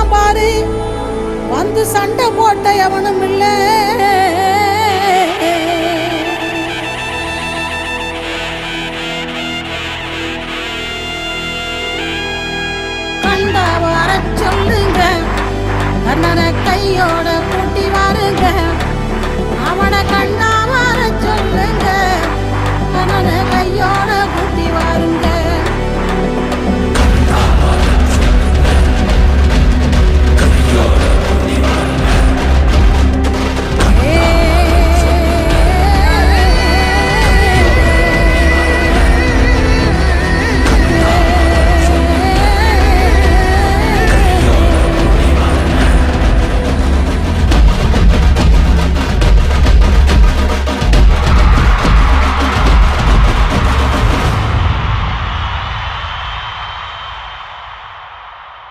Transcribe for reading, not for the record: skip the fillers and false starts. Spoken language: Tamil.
வந்தான் பாரு, வந்து சண்டை போட்ட எவனும் இல்ல. கண்டா வர சொல்லுங்க, கண்ணனை கையோட கூட்டி வாருங்க. அவனை கண்டா வர சொல்லுங்க, கண்ணனை கையோட கூட்டி வாருங்க.